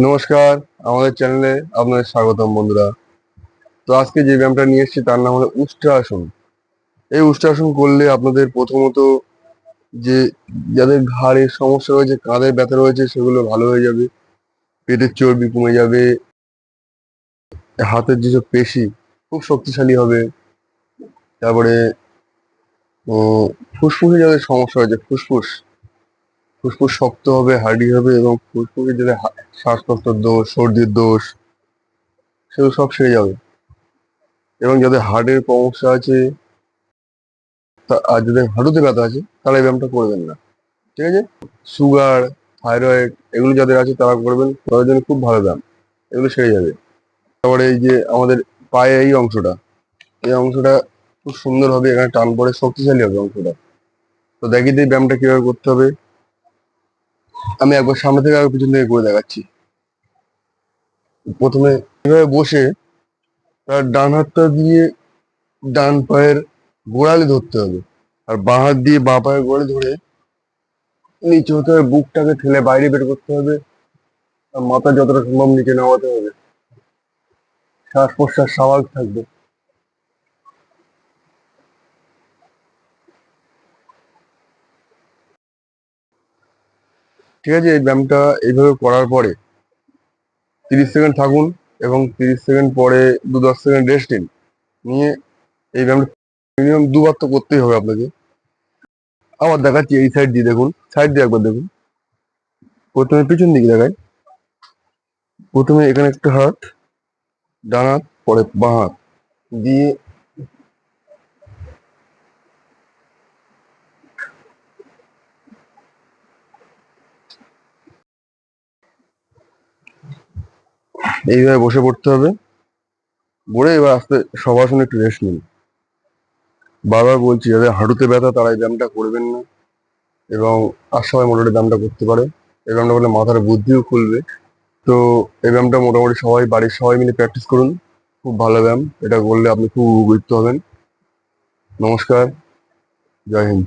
নমস্কার, আমাদের চ্যানেলে আপনাদের স্বাগতম বন্ধুরা। তো আজকে যে ব্যায়ামটা নিয়ে এসেছি তার নাম হলো উষ্ট্রাসন। এই উষ্ট্রাসন করলে আপনাদের প্রথমত যে যাদের ঘাড়ের সমস্যা রয়েছে, কাঁধের ব্যথা রয়েছে, সেগুলো ভালো হয়ে যাবে। পেটের চর্বি কমে যাবে। হাতের যেসব পেশি খুব শক্তিশালী হবে। তারপরে উম, ফুসফুসে যাদের সমস্যা হয়েছে, ফুসফুস ফুসফুস শক্ত হবে, হার্ডি হবে, এবং ফুসফুসে যাদের শ্বাসকষ্টের দোষ, সর্দির দোষ, সেগুলো সব সেরে যাবে। এবং যাদের হার্টের সমস্যা আছে আর যাদের হাঁটুতে ব্যথা আছে তারা এই ব্যায়ামটা করবেন না। ঠিক আছে? সুগার, থাইরয়েড এগুলো যাদের আছে তারা করবেন, তাদের জন্য খুব ভালো ব্যায়াম। এগুলো সেরে যাবে। তারপরে এই যে আমাদের পায়ে এই অংশটা খুব সুন্দর হবে, এখানে টান পড়ে শক্তিশালী হবে অংশটা। তো দেখিয়ে দিই ব্যায়ামটা কিভাবে করতে হবে। আমি একবার সামনে থেকে আগে পিছন থেকে করে দেখাচ্ছি। প্রথমে এভাবে বসে তার ডান হাতটা দিয়ে ডান পায়ের গোড়ালি ধরতে হবে, আর বাঁ হাত দিয়ে বাঁ পায়ের গোড়ালি ধরে নিচে হতে হবে, বুকটাকে ঠেলে বাইরে বের করতে হবে, আর মাথা যতটা সম্ভব নিচে নামাতে হবে। শ্বাস প্রশ্বাস স্বাভাবিক থাকবে। ঠিক আছে? এই ব্যায়ামটা এইভাবে করার পরে 30 সেকেন্ড থাকুন, এবং 30 সেকেন্ড পরে 10 সেকেন্ড রেস্ট নিন। নিয়ে এই ব্যায়ামটা মিনিমাম দুবার তো করতেই হবে আপনাকে। আবার দেখাচ্ছি, এই সাইড দিয়ে দেখুন, সাইড দিয়ে একবার দেখুন। প্রথমে পিছন দিকে দেখায়। প্রথমে এখানে একটা হাত, ডান হাত, পরে বাঁ হাত দিয়ে এইভাবে বসে পড়তে হবে। বলে এবার আস্তে শবাসনে একটু রেস্ট নিন। বারবার বলছি, যাদের হাঁটুতে ব্যথা তারা এই ব্যায়ামটা করবেন না, এবং আর সবাই মোটামুটি ব্যায়ামটা করতে পারে। এই ব্যায়ামটা করলে মাথার বুদ্ধিও খুলবে। তো এই ব্যায়ামটা মোটামুটি সবাই, বাড়ির সবাই মিলে প্র্যাকটিস করুন। খুব ভালো ব্যায়াম, এটা করলে আপনি খুব উপকৃত হবেন। নমস্কার, জয় হিন্দ।